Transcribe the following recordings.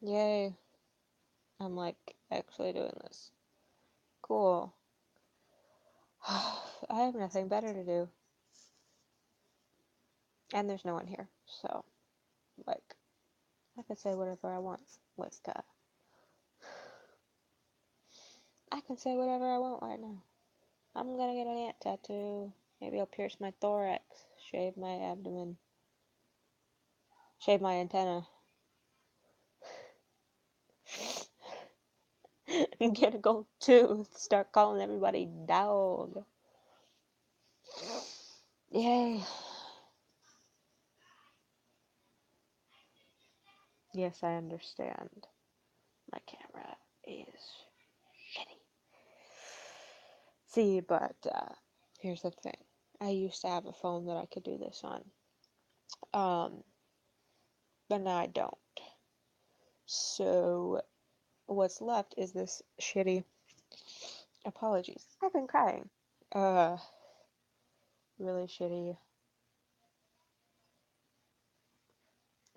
Yay. I'm like actually doing this. Cool. I have nothing better to do. And there's no one here. So, like, I could say whatever I want. Like, I can say whatever I want right now. I'm gonna get an ant tattoo. Maybe I'll pierce my thorax, shave my abdomen, shave my antenna, and get a gold tooth. Start calling everybody dog. Yay. Yes, I understand. My camera is shitty. See, but here's the thing. I used to have a phone that I could do this on. Um, but now I don't. So what's left is this shitty. Apologies. I've been crying. Uh, really shitty.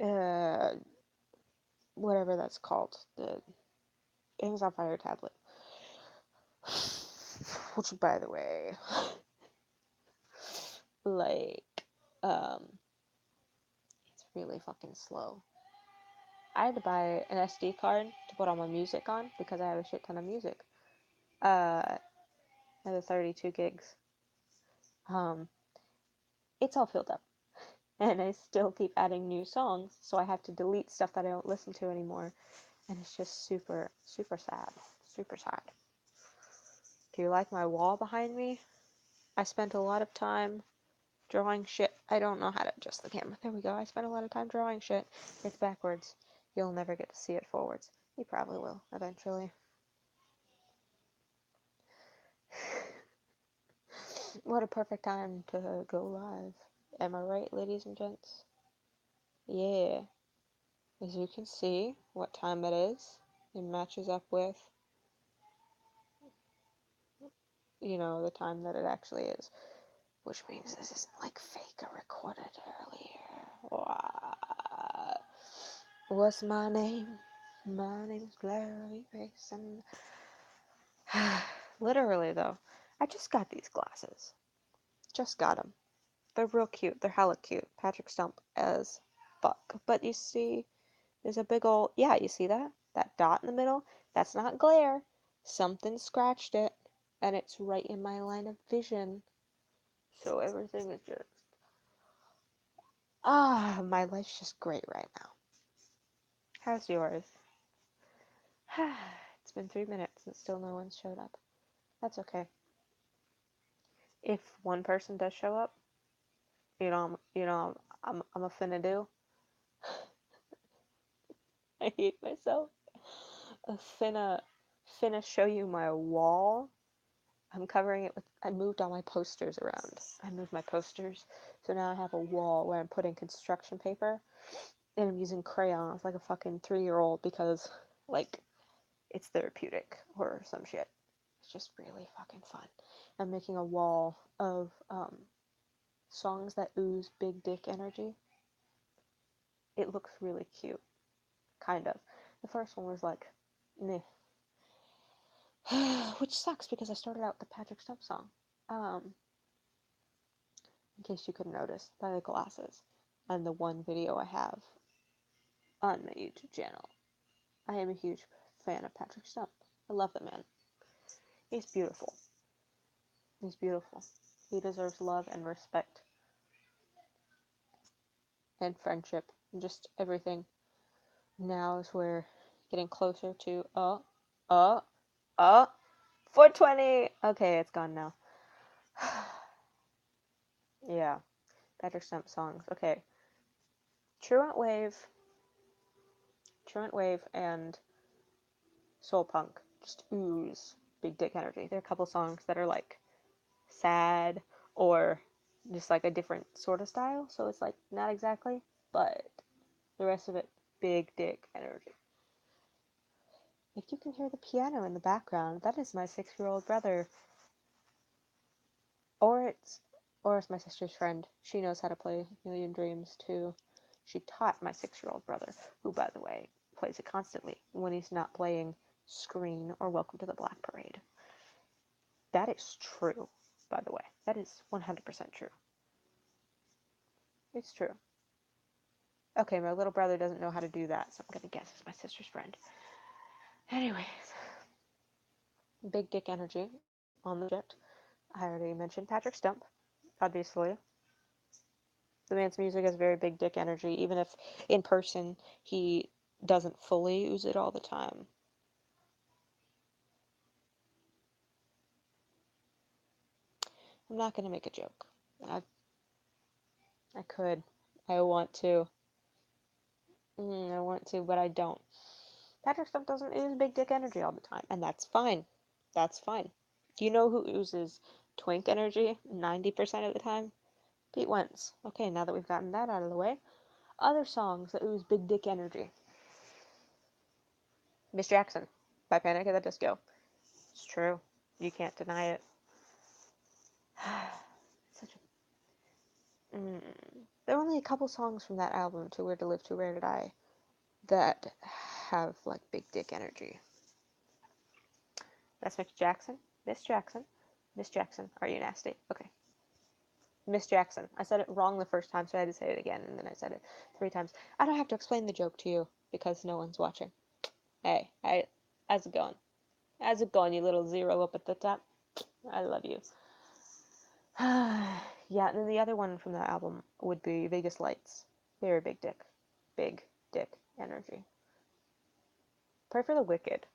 Uh, whatever that's called. The Amazon Fire tablet. Which, by the way, like, um, it's really fucking slow. I had to buy an SD card to put all my music on because I have a shit ton of music. I have 32 gigs. Um, it's all filled up. And I still keep adding new songs, so I have to delete stuff that I don't listen to anymore. And it's just super, super sad. Super sad. Do you like my wall behind me? I spent a lot of time drawing shit. I don't know how to adjust the camera. There we go. I spent a lot of time drawing shit. It's backwards. You'll never get to see it forwards. You probably will, eventually. What a perfect time to go live. Am I right, ladies and gents? Yeah. As you can see, what time it is. It matches up with, the time that it actually is. Which means this isn't like fake or recorded earlier. What? What's my name? My name's Larry Grayson. Literally, though, I just got these glasses. Just got them. They're real cute. They're hella cute. Patrick Stump as fuck. But you see, there's a big old, yeah, you see that? That dot in the middle? That's not glare. Something scratched it, and it's right in my line of vision. So everything is just, my life's just great right now. How's yours? It's been 3 minutes and still no one's showed up. That's okay. If one person does show up, I'm a finna do. I hate myself. A finna show you my wall. I'm covering it with. I moved all my posters around. I moved my posters, so now I have a wall where I'm putting construction paper, and I'm using crayons like a fucking 3-year-old because, like, it's therapeutic or some shit. It's just really fucking fun. I'm making a wall of songs that ooze big dick energy. It looks really cute, kind of. The first one was like, meh. Which sucks because I started out the Patrick Stump song. Um, in case you couldn't notice, by the glasses and the one video I have on my YouTube channel. I am a huge fan of Patrick Stump. I love the man. He's beautiful. He's beautiful. He deserves love and respect and friendship and just everything. Now is where getting closer to uh, uh, 420. Okay, it's gone now. Yeah, Patrick Stump songs. Okay, Truant Wave, and Soul Punk just ooze big dick energy. There are a couple songs that are like sad or just like a different sort of style, so it's like not exactly, but the rest of it, big dick energy. If you can hear the piano in the background, that is my 6-year-old brother. Or it's my sister's friend. She knows how to play Million Dreams too. She taught my 6-year-old brother, who, by the way, plays it constantly when he's not playing Screen or Welcome to the Black Parade. That is true, by the way. That is 100% true. It's true. Okay, my little brother doesn't know how to do that, so I'm gonna guess it's my sister's friend. Anyways, big dick energy on the subject. I already mentioned Patrick Stump, obviously. The man's music has very big dick energy, even if in person he doesn't fully use it all the time. I'm not gonna make a joke. I, I could. I want to. I want to, but I don't. Patrick Stump doesn't use big dick energy all the time, and that's fine. That's fine. Do you know who oozes twink energy 90% of the time? Pete Wentz. Okay, now that we've gotten that out of the way, other songs that ooze big dick energy. Miss Jackson by Panic at the Disco. It's true. You can't deny it. Such a. There are only a couple songs from that album, Too Weird to Live, Too Rare to Die, that have like big dick energy. That's Miss Jackson. Miss Jackson. Miss Jackson. Are you nasty? Okay. Miss Jackson. I said it wrong the first time, so I had to say it again, and then I said it 3 times. I don't have to explain the joke to you because no one's watching. Hey, how's it going? How's it going, you little zero up at the top? I love you. Yeah, and then the other one from that album would be Vegas Lights. Very big dick. Big dick energy. Pray for the Wicked.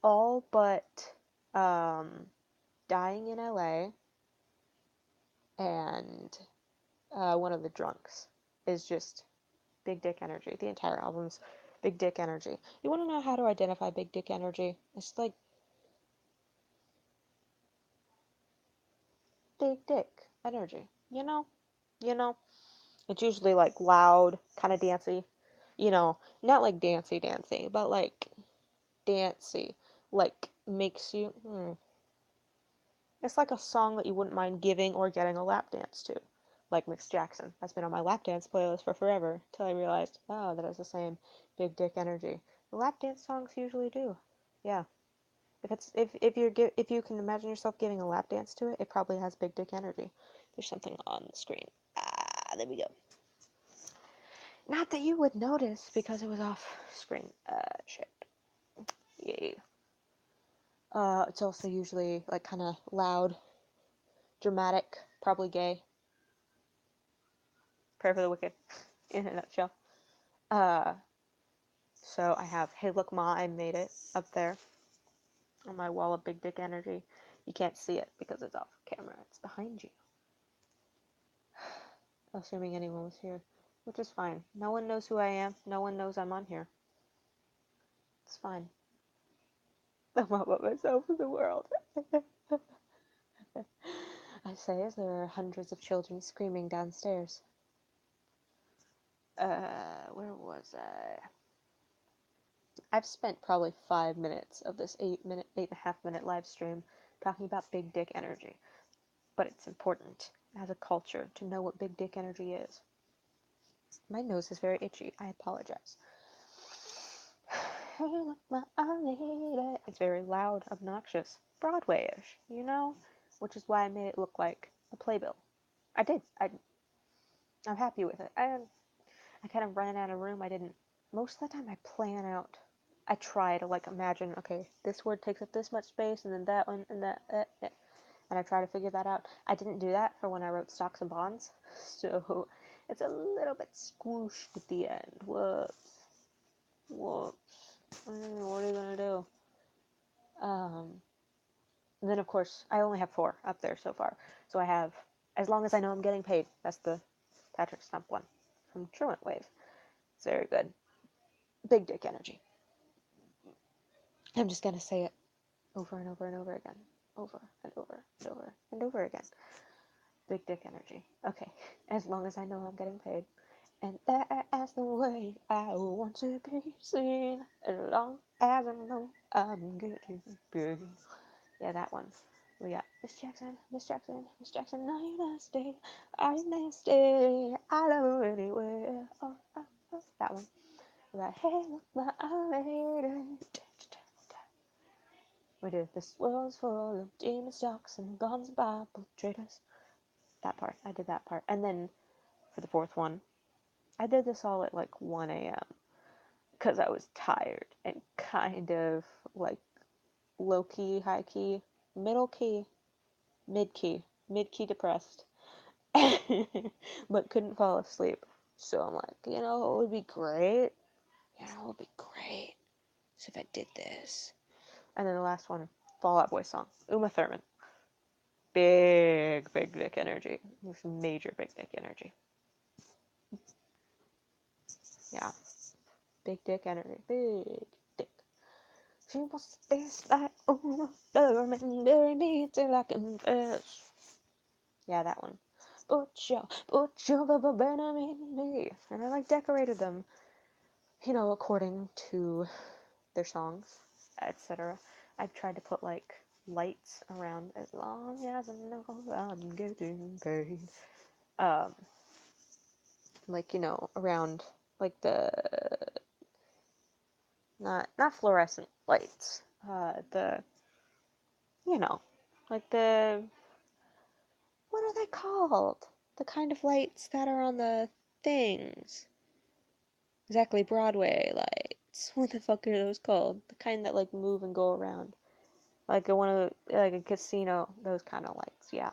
All but Dying in LA and One of the Drunks is just big dick energy. The entire album's big dick energy. You want to know how to identify big dick energy? It's like big dick energy. You know. It's usually like loud, kind of dancey. Not like dancey dancey, but like dancey. Like makes you. It's like a song that you wouldn't mind giving or getting a lap dance to. Like Miss Jackson. That's been on my lap dance playlist for forever. Till I realized, oh, that has the same big dick energy. The lap dance songs usually do. Yeah. If you can imagine yourself giving a lap dance to it, it probably has big dick energy. There's something on the screen. There we go. Not that you would notice because it was off screen. Shit. Yeah. It's also usually like kind of loud, dramatic, probably gay. Prayer for the Wicked, in a nutshell. Uh, so I have Hey Look Ma, I Made It up there on my wall of big dick energy. You can't see it because it's off camera. It's behind you. Assuming anyone was here, which is fine. No one knows who I am. No one knows I'm on here. It's fine. I'm all by myself in the world. I say as there are hundreds of children screaming downstairs. Where was I? I've spent probably 5 minutes of this 8.5 minute live stream talking about big dick energy. But it's important as a culture to know what big dick energy is. My nose is very itchy. I apologize. It's very loud, obnoxious, Broadway-ish, which is why I made it look like a playbill. I did. I'm happy with it. I kind of ran out of room. I didn't. Most of the time, I plan out. I try to like imagine. Okay, this word takes up this much space, and then that one, and that, and I try to figure that out. I didn't do that for when I wrote Stocks and Bonds, so it's a little bit squooshed at the end. Whoops. What are you gonna do? And then of course I only have 4 up there so far. So I have As Long as I Know I'm Getting Paid. That's the Patrick Stump one from Truant Wave. It's very good. Big dick energy. I'm just gonna say it over and over and over again. Over and over and over and over again. Big dick energy. Okay. As long as I know I'm getting paid. And that's the way I want to be seen. As long as I know I'm getting paid. Yeah, that one. We got Miss Jackson, Miss Jackson, Miss Jackson, are you nasty? Are you nasty? I love you anyway. Oh, that one. Like, hey, look, my lady. We did this world's full of demons, jocks, and guns, Bible traders. That part. I did that part. And then for the fourth one, I did this all at like 1 a.m. because I was tired and kind of like low key, high key, middle key, mid key depressed, but couldn't fall asleep. So I'm like, it would be great. It would be great so if I did this. And then the last one, Fall Out Boy song, Uma Thurman. Big dick energy. There's major big dick energy. Yeah. Big dick energy. Big dick. She wants to taste like Uma Thurman. Bury me till I confess. Yeah, that one. Put your venom in me. And I like decorated them, according to their songs, etc. I've tried to put like lights around as long as I know I'm getting paid. Like around like the not fluorescent lights. The like the what are they called? The kind of lights that are on the things. Exactly, Broadway lights. What the fuck are those called? The kind that like move and go around. Like like a casino, those kind of lights. Yeah.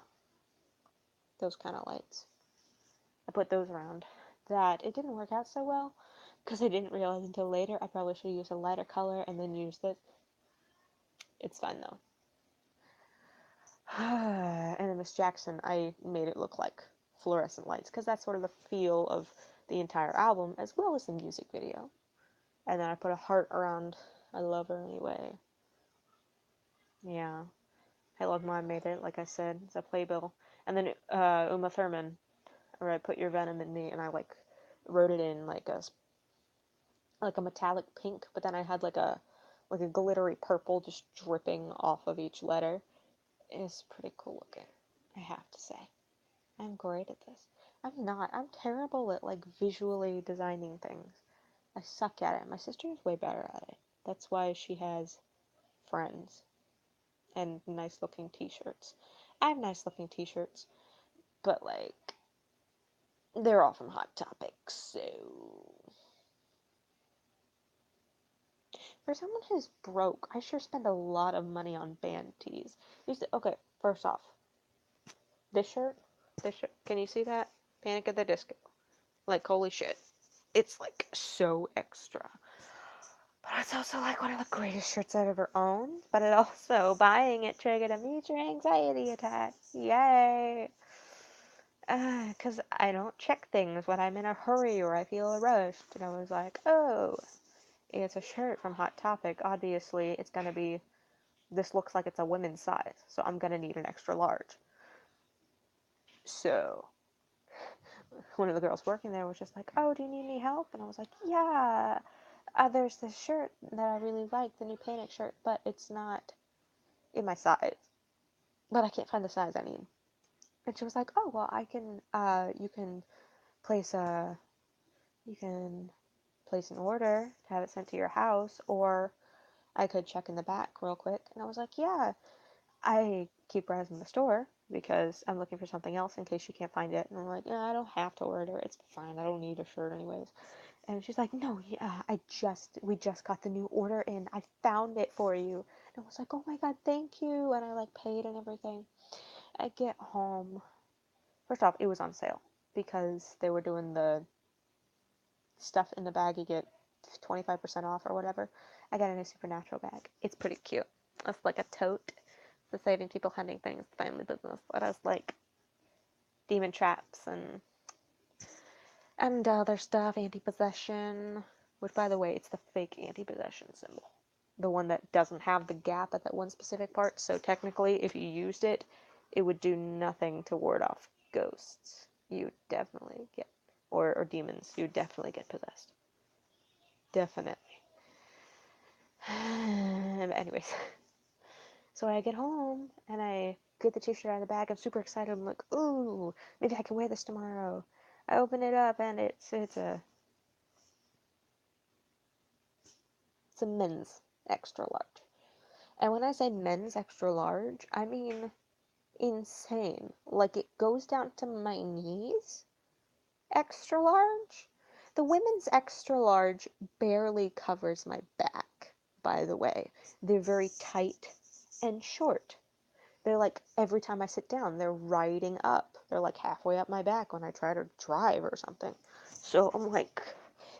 Those kind of lights. I put those around. That it didn't work out so well because I didn't realize until later I probably should have used a lighter color and then used this. It's fine though. And then Miss Jackson, I made it look like fluorescent lights because that's sort of the feel of the entire album as well as the music video. And then I put a heart around I Love Her Anyway. Yeah. I Love Mine made it, like I said. It's a playbill. And then Uma Thurman, or I Put Your Venom in Me, and I like wrote it in like a metallic pink, but then I had like a glittery purple just dripping off of each letter. It's pretty cool looking, I have to say. I'm great at this. I'm not. I'm terrible at like visually designing things. I suck at it. My sister is way better at it. That's why she has friends and nice looking t-shirts. I have nice looking t-shirts, but like they're all from Hot Topic, so for someone who's broke, I sure spend a lot of money on band tees. Okay, first off, this shirt, can you see that? Panic at the Disco. Like, holy shit. It's like so extra. But it's also like one of the greatest shirts I've ever owned. But it also, buying it triggered a major anxiety attack. Yay! Because I don't check things when I'm in a hurry or I feel rushed. And I was like, oh, it's a shirt from Hot Topic. Obviously, it's going to be, this looks like it's a women's size. So I'm going to need an extra large. So one of the girls working there was just like, oh, do you need any help? And I was like, yeah. There's this shirt that I really like, the new Panic shirt, but it's not in my size. But I can't find the size I need. And she was like, oh, well, you can place you can place an order to have it sent to your house, or I could check in the back real quick. And I was like, yeah, I keep browsing the store because I'm looking for something else in case you can't find it. And I'm like, yeah, I don't have to order. It's fine. I don't need a shirt anyways. And she's like, no, yeah, we just got the new order in. I found it for you. And I was like, oh my God, thank you. And I like paid and everything. I get home. First off, it was on sale because they were doing the stuff in the bag you get 25% off or whatever. I got a new Supernatural bag. It's pretty cute. It's like a tote for saving people, hunting things, family business. It has like demon traps and other stuff, anti-possession. Which, by the way, it's the fake anti-possession symbol. The one that doesn't have the gap at that one specific part. So technically, if you used it, it would do nothing to ward off ghosts. You would definitely get, or demons. You would definitely get possessed. Definitely. But anyways, so I get home and I get the t-shirt out of the bag. I'm super excited. I'm like, ooh, maybe I can wear this tomorrow. I open it up and it's a It's a men's extra large. And when I say men's extra large, I mean insane. Like it goes down to my knees, extra large. The women's extra large barely covers my back, by the way. They're very tight and short. They're like, every time I sit down, they're riding up. They're like halfway up my back when I try to drive or something. So I'm like,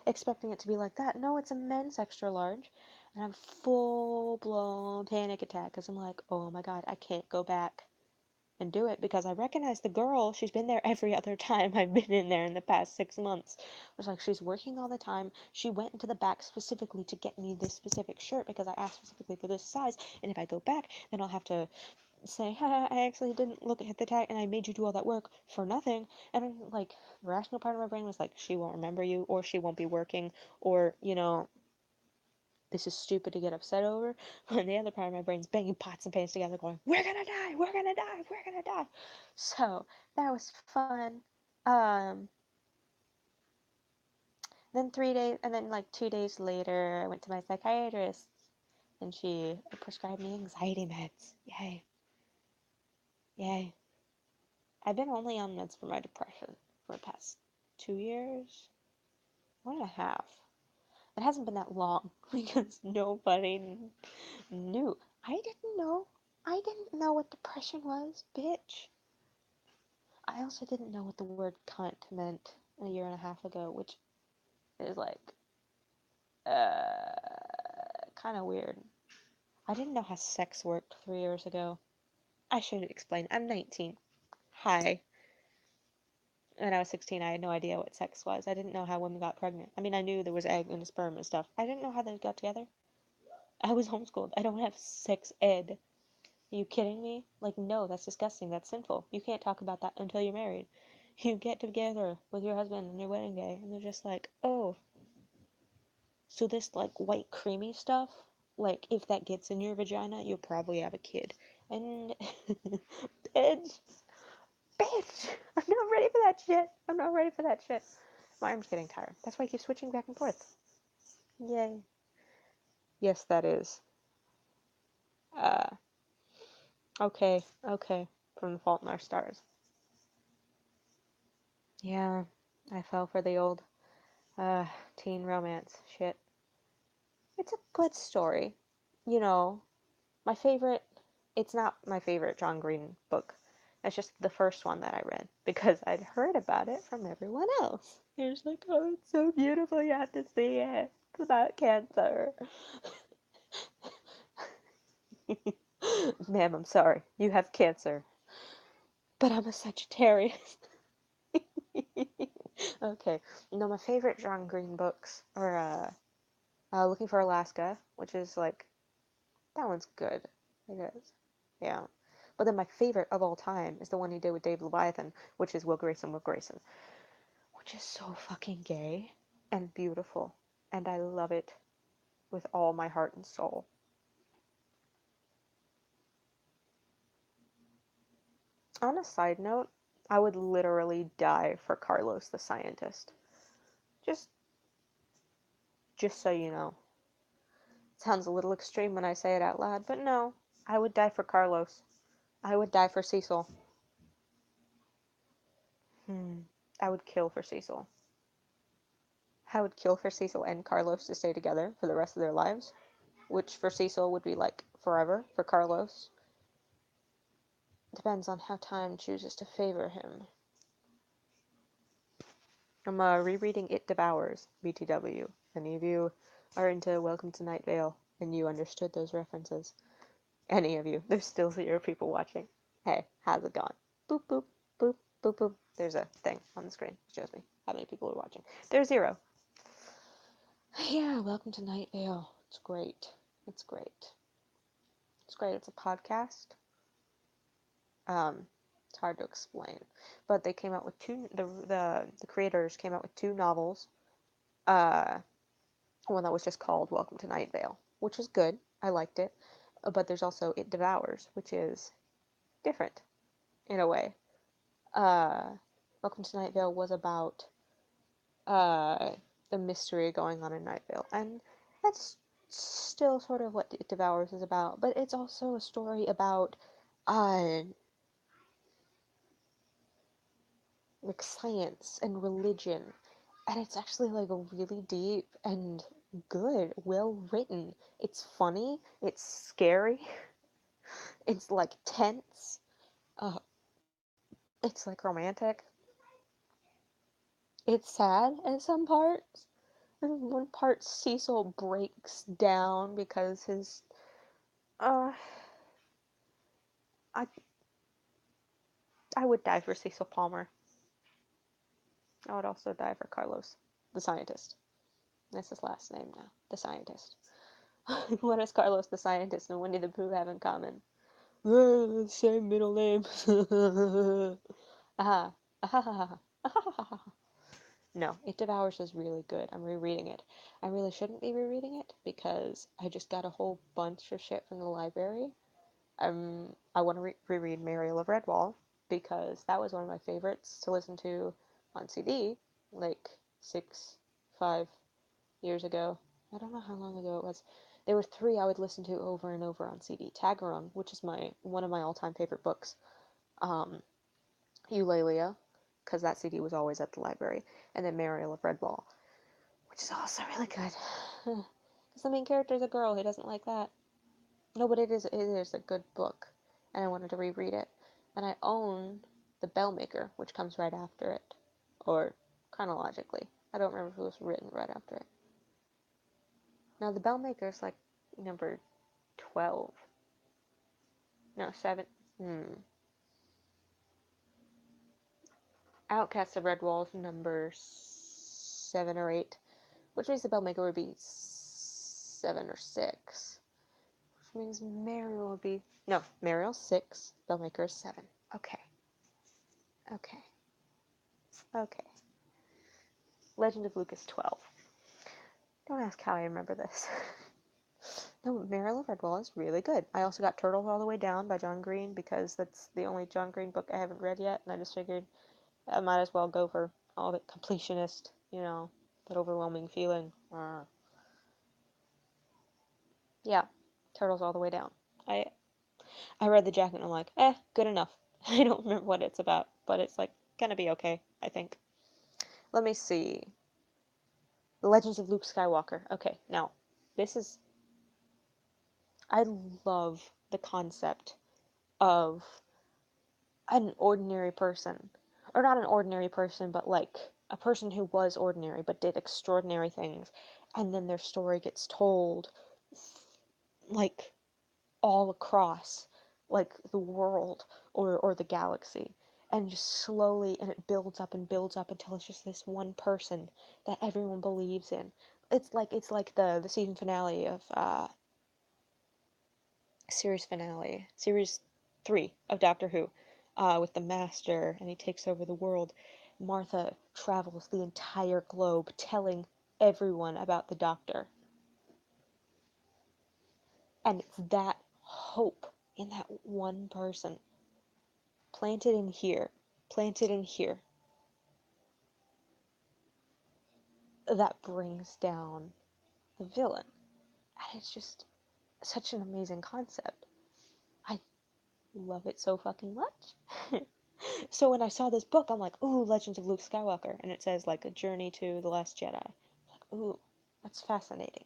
expecting it to be like that. No, it's a men's extra large. And I'm full blown panic attack because I'm like, oh my god, I can't go back and do it because I recognize the girl. She's been there every other time I've been in there in the past 6 months. It was like she's working all the time. She went into the back specifically to get me this specific shirt because I asked specifically for this size. And if I go back, then I'll have to say, haha, I actually didn't look at the tag and I made you do all that work for nothing. And I'm like, the rational part of my brain was like, she won't remember you, or she won't be working, or, this is stupid to get upset over. And the other part of my brain's banging pots and pans together, going, we're gonna die, we're gonna die, we're gonna die. So that was fun. Um, then 3 days, and then like 2 days later, I went to my psychiatrist, and she prescribed me anxiety meds. Yay, yay. I've been only on meds for my depression for the past 2 years, 1.5. It hasn't been that long because nobody knew. I didn't know. I didn't know what depression was, bitch. I also didn't know what the word cunt meant a year and a half ago, which is like, kind of weird. I didn't know how sex worked 3 years ago. I should explain. I'm 19. Hi. When I was 16, I had no idea what sex was. I didn't know how women got pregnant. I mean, I knew there was egg and sperm and stuff. I didn't know how they got together. I was homeschooled. I don't have sex ed. Are you kidding me? Like, no, that's disgusting. That's sinful. You can't talk about that until you're married. You get together with your husband on your wedding day, and they're just like, oh, so this, like, white creamy stuff, like, if that gets in your vagina, you'll probably have a kid. And, bitch, bitch, I'm not ready for that shit. I'm not ready for that shit. My arm's getting tired. That's why I keep switching back and forth. Yay. Yes, that is. Uh, okay, okay. From The Fault in Our Stars. Yeah, I fell for the old, uh, teen romance shit. It's a good story. You know, my favorite, it's not my favorite John Green book. It's just the first one that I read because I'd heard about it from everyone else. It was like, oh, it's so beautiful, you have to see it. It's about cancer. Ma'am, I'm sorry. You have cancer. But I'm a Sagittarius. Okay. No, my favorite John Green books are Looking for Alaska, which is like, that one's good. It is. Yeah. But then my favorite of all time is the one he did with Dave Leviathan, which is Will Grayson, Will Grayson, which is so fucking gay and beautiful. And I love it with all my heart and soul. On a side note, I would literally die for Carlos the scientist. Just just so you know. It sounds a little extreme when I say it out loud, but no, I would die for Carlos. I would die for Cecil. I would kill for Cecil. I would kill for Cecil and Carlos to stay together for the rest of their lives, which for Cecil would be like forever. For Carlos, depends on how time chooses to favor him. I'm rereading It Devours, BTW. Any of you are into Welcome to Night Vale and you understood those references? Any of you? There's still 0 people watching. Hey, how's it going? Boop, boop, boop, boop, boop. There's a thing on the screen. It shows me how many people are watching. There's 0. Yeah, Welcome to Night Vale. It's great. It's great. It's great. It's a podcast. It's hard to explain, but they came out with two. The creators came out with 2 novels. Uh, One that was just called Welcome to Night Vale, which is good. I liked it. But there's also It Devours, which is different in a way. Uh, Welcome to Night Vale was about uh the mystery going on in Night Vale, and that's still sort of what It Devours is about, but it's also a story about uh, like science and religion, and it's actually like a really deep and good, well written. It's funny, it's scary, it's like tense, uh, it's like romantic, it's sad in some parts. And one part Cecil breaks down because his uh I I would die for Cecil Palmer. I would also die for Carlos, the scientist. That's his last name now. The scientist. What does Carlos the scientist and Winnie the Pooh have in common? Same middle name. Ah. Ah. No, It Devours is really good. I'm rereading it. I really shouldn't be rereading it because I just got a whole bunch of shit from the library. I want to reread Muriel of Redwall because that was one of my favorites to listen to on CD like 5 years ago. I don't know how long ago it was. There were three I would listen to over and over on CD. Tagarung, which is my one of my all-time favorite books. Um, Eulalia, because that CD was always at the library, and then Mariel of Redwall, which is also really good. Because the main character is a girl who doesn't like that. No, but it is a good book, and I wanted to reread it. And I own The Bellmaker, which comes right after it, or chronologically. I don't remember if it was written right after it. Now, The Bellmaker is like number 12. No, 7. Outcasts of Redwall is number 7 or 8, which means The Bellmaker would be 7 or 6. Which means Mariel would be. No, Mariel's 6, Bellmaker is 7. Okay. Okay. Okay. Legend of Luke is 12. Don't ask how I remember this. No, Mariel of Redwall is really good. I also got Turtles All the Way Down by John Green because that's the only John Green book I haven't read yet, and I just figured I might as well go for all of it completionist, that overwhelming feeling. Yeah, Turtles All the Way Down. I I read the jacket and I'm like, good enough. I don't remember what it's about, but it's like gonna be okay, I think. Let me see. The Legends of Luke Skywalker. Okay, now this is I love the concept of an ordinary person. Or not an ordinary person, but like a person who was ordinary but did extraordinary things. And then their story gets told like all across like the world or the galaxy. And just slowly and it builds up until it's just this one person that everyone believes in. It's like the season finale of series 3 of Doctor Who, with the Master, and he takes over the world. Martha travels the entire globe telling everyone about the Doctor. And it's that hope in that one person, planted in here, planted in here, that brings down the villain. And it's just such an amazing concept. I love it so fucking much. So when I saw this book, I'm like, ooh, Legends of Luke Skywalker, and it says like a journey to the Last Jedi. I'm like, ooh, that's fascinating.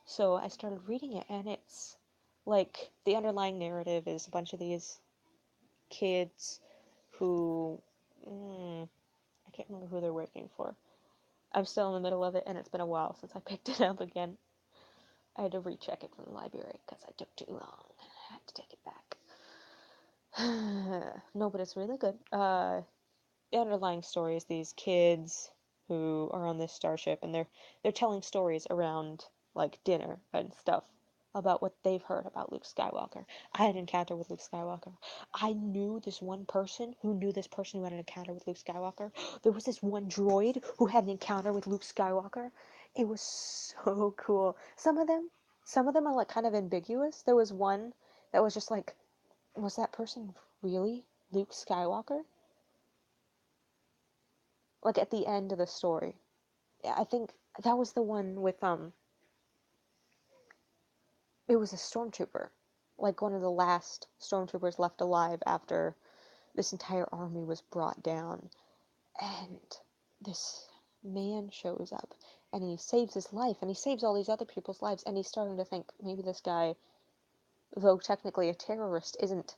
So I started reading it, and it's like the underlying narrative is a bunch of these kids who I can't remember who they're working for. I'm still in the middle of it, and it's been a while since I picked it up again. I had to recheck it from the library because I took too long. I had to take it back. No, but it's really good. The underlying story is these kids who are on this starship and they're telling stories around like dinner and stuff about what they've heard about Luke Skywalker. I had an encounter with Luke Skywalker. I knew this one person who knew this person who had an encounter with Luke Skywalker. There was this one droid who had an encounter with Luke Skywalker. It was so cool. Some of them are like kind of ambiguous. There was one that was just like, was that person really Luke Skywalker? Like at the end of the story. I think that was the one with it was a stormtrooper, like one of the last stormtroopers left alive after this entire army was brought down. And this man shows up and he saves his life and he saves all these other people's lives, and he's starting to think maybe this guy, though technically a terrorist, isn't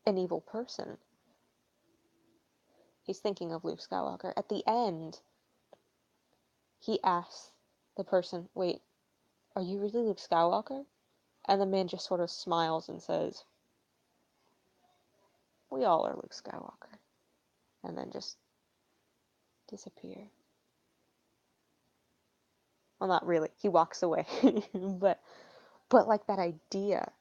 an evil person. He's thinking of Luke Skywalker. At the end, he asks the person, "Wait, are you really Luke Skywalker?" And the man just sort of smiles and says, "We all are Luke Skywalker." And then just disappear. Well, not really. He walks away. but like that idea.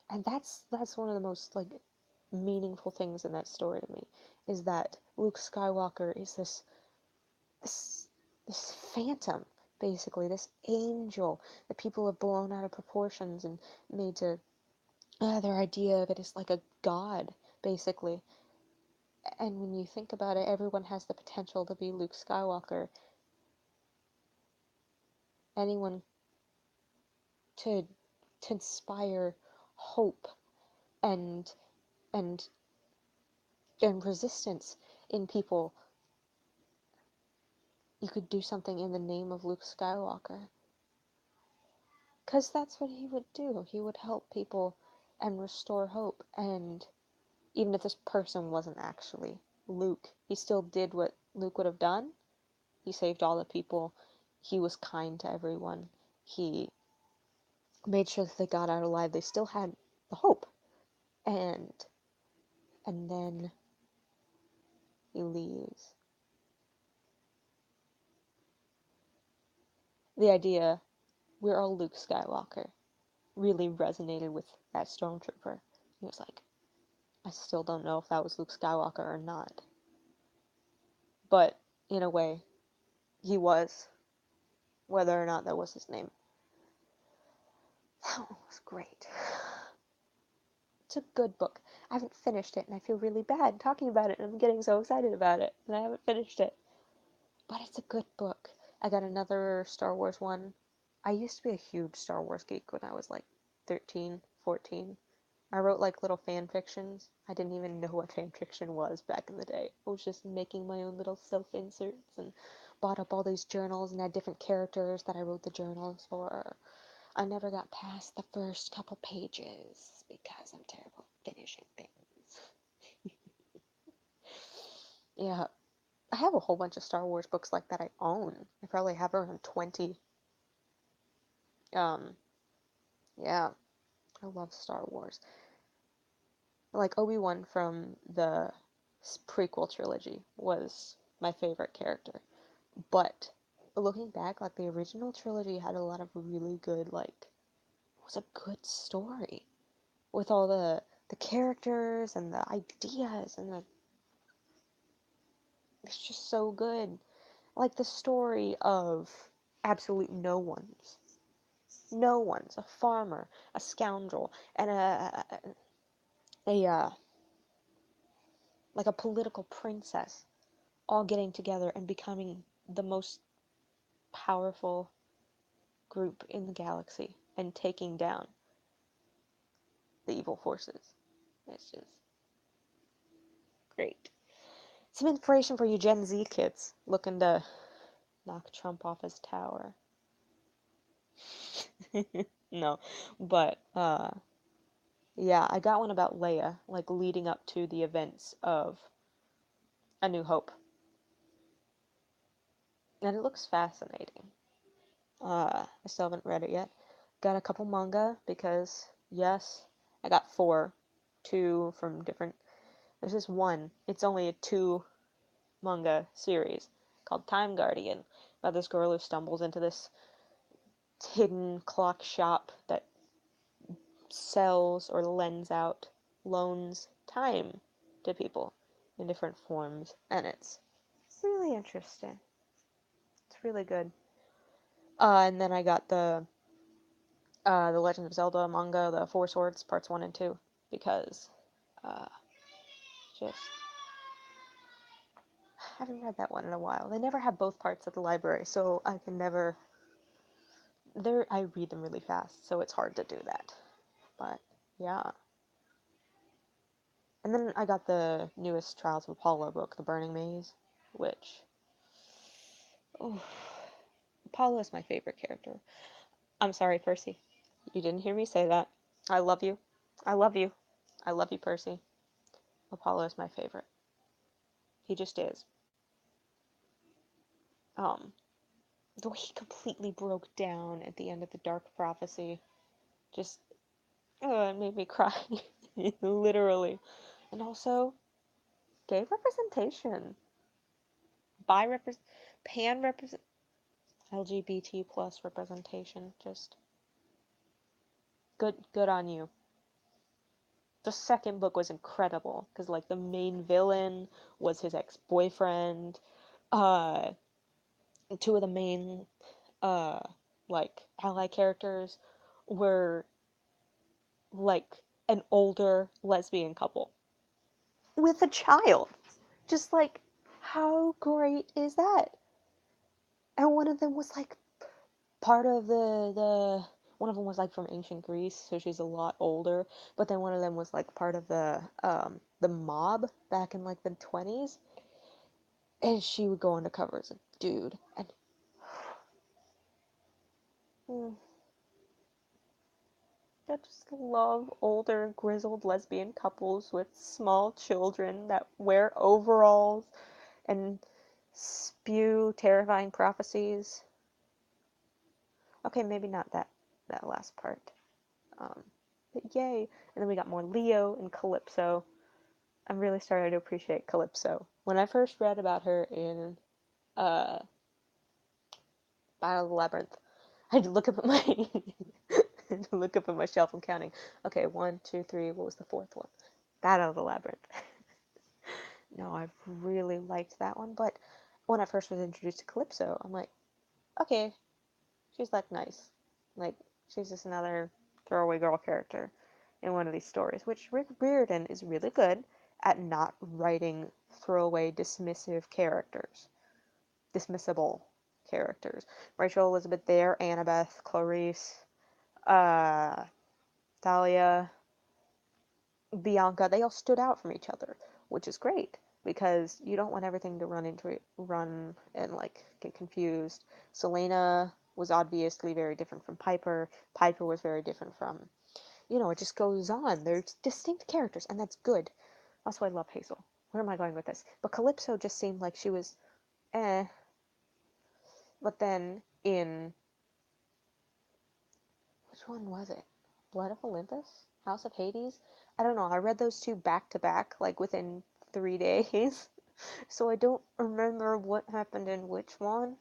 And that's one of the most like meaningful things in that story to me, is that Luke Skywalker is this this phantom, basically, this angel that people have blown out of proportions and made to their idea of it is like a god, basically. And when you think about it, everyone has the potential to be Luke Skywalker. Anyone to inspire hope and and and resistance in people. You could do something in the name of Luke Skywalker. Because that's what he would do. He would help people and restore hope. And even if this person wasn't actually Luke, he still did what Luke would have done. He saved all the people. He was kind to everyone. He made sure that they got out alive. They still had the hope. And then he leaves. The idea, we're all Luke Skywalker, really resonated with that stormtrooper. He was like, I still don't know if that was Luke Skywalker or not. But, in a way, he was, whether or not that was his name. That one was great. It's a good book. I haven't finished it, and I feel really bad talking about it, and I'm getting so excited about it, and I haven't finished it. But it's a good book. I got another Star Wars one. I used to be a huge Star Wars geek when I was like 13, 14. I wrote like little fan fictions. I didn't even know what fan fiction was back in the day. I was just making my own little self-inserts and bought up all these journals and had different characters that I wrote the journals for. I never got past the first couple pages because I'm terrible at finishing things. Yeah, I have a whole bunch of Star Wars books like that I own. I probably have around 20. Um, yeah, I love Star Wars. Like Obi-Wan from the prequel trilogy was my favorite character. But looking back, like the original trilogy had a lot of really good, like, it was a good story with all the characters and the ideas and the, it's just so good. Like the story of absolute no one's a farmer, a scoundrel, and a like a political princess all getting together and becoming the most powerful group in the galaxy and taking down the evil forces. It's just great. Some inspiration for you Gen Z kids looking to knock Trump off his tower. No, but yeah, I got one about Leia, like leading up to the events of A New Hope. And it looks fascinating. I still haven't read it yet. Got a couple manga because, yes, I got four. Two from different. There's this one. It's only a two manga series called Time Guardian about this girl who stumbles into this hidden clock shop that sells or loans time to people in different forms, and it's really interesting. It's really good. And then I got the Legend of Zelda manga, the Four Swords, parts 1 and 2, because uh, just I haven't read that one in a while. They never have both parts at the library, so I can never I read them really fast, so it's hard to do that. But yeah. And then I got the newest Trials of Apollo book, The Burning Maze, which, oh, Apollo is my favorite character. I'm sorry, Percy. You didn't hear me say that. I love you. I love you. I love you, Percy. Apollo is my favorite. He just is. Um, the way he completely broke down at the end of the Dark Prophecy, just, it made me cry. Literally. And also, gay representation. Bi represent, pan represent, LGBT plus representation. Just good on you. The second book was incredible because like the main villain was his ex-boyfriend. Uh, two of the main uh like ally characters were like an older lesbian couple with a child. Just like, how great is that? And one of them was like part of the one of them was like from ancient Greece, so she's a lot older. But then one of them was like part of the mob back in like the 20s, and she would go undercover as a dude. And mm, I just love older grizzled lesbian couples with small children that wear overalls and spew terrifying prophecies. Okay, maybe not that last part. Um, but yay! And then we got more Leo and Calypso. I'm really starting to appreciate Calypso. When I first read about her in uh, Battle of the Labyrinth, I had to look up at my look up at my shelf. I'm counting. Okay, one, two, three. What was the fourth one? Battle of the Labyrinth. No, I really liked that one. But when I first was introduced to Calypso, I'm like, okay, she's like nice. Like she's just another throwaway girl character in one of these stories, which Rick Riordan is really good at not writing throwaway dismissive characters. Dismissible characters. Rachel Elizabeth Dare, Annabeth, Clarice, uh, Thalia, Bianca, they all stood out from each other, which is great because you don't want everything to run and like get confused. Selena was obviously very different from Piper. Piper was very different from, it just goes on. They're distinct characters, and that's good. That's why I love Hazel. Where am I going with this? But Calypso just seemed like she was eh. But then in which one was it? Blood of Olympus? House of Hades? I don't know. I read those two back to back, like within 3 days. So I don't remember what happened in which one.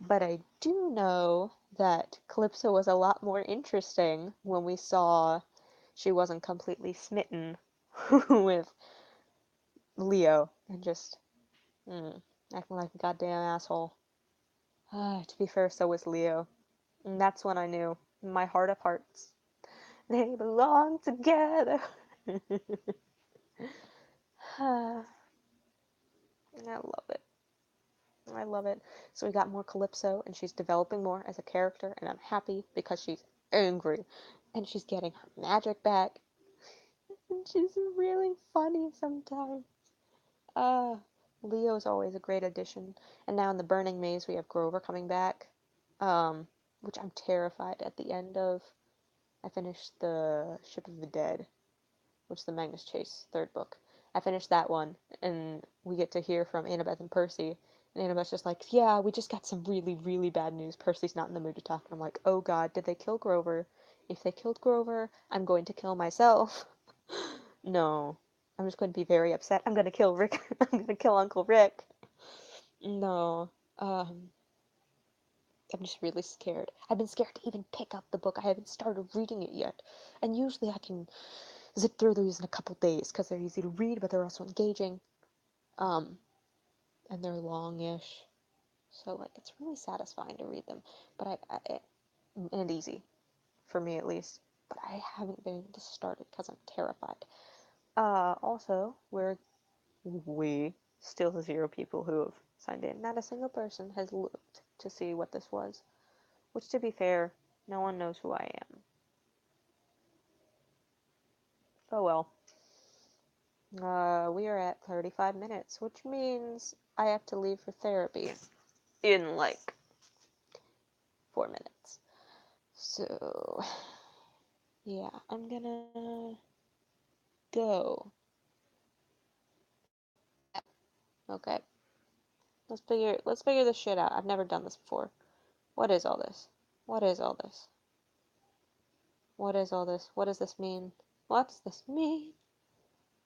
But I do know that Calypso was a lot more interesting when we saw she wasn't completely smitten with Leo and just acting like a goddamn asshole. To be fair, so was Leo. And that's when I knew, in my heart of hearts, they belong together. I love it. I love it. So we got more Calypso, and she's developing more as a character, and I'm happy because she's angry, and she's getting her magic back, and she's really funny sometimes. Uh, Leo's always a great addition, and now in the Burning Maze we have Grover coming back, um, which I'm terrified at the end of. I finished the Ship of the Dead, which is the Magnus Chase third book. I finished that one, and we get to hear from Annabeth and Percy. And Annabeth's just like, yeah, we just got some really, really bad news. Percy's not in the mood to talk. And I'm like, oh god, did they kill Grover? If they killed Grover, I'm going to kill myself. No. I'm just going to be very upset. I'm going to kill Rick. I'm going to kill Uncle Rick. No. I'm just really scared. I've been scared to even pick up the book. I haven't started reading it yet. And usually I can zip through these in a couple days because they're easy to read, but they're also engaging. Um, and they're longish, so like it's really satisfying to read them. But and easy for me at least. But I haven't been able to start it because I'm terrified. Also, we still 0 people who have signed in. Not a single person has looked to see what this was. Which, to be fair, no one knows who I am. Oh well. We are at 35 minutes, which means I have to leave for therapy in like 4 minutes. So, yeah, I'm gonna go. Yeah, okay. Let's figure this shit out. I've never done this before. What is all this? What is all this? What is all this? What does this mean? What does this mean?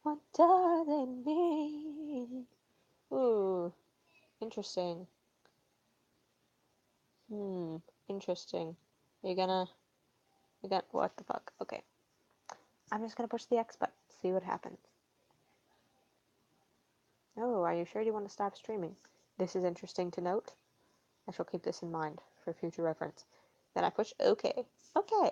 What does it mean? Ooh, interesting. Hmm, interesting. You gonna, what the fuck? Okay. I'm just gonna push the X button, see what happens. Oh, are you sure you want to stop streaming? This is interesting to note. I shall keep this in mind for future reference. Then I push OK. Okay.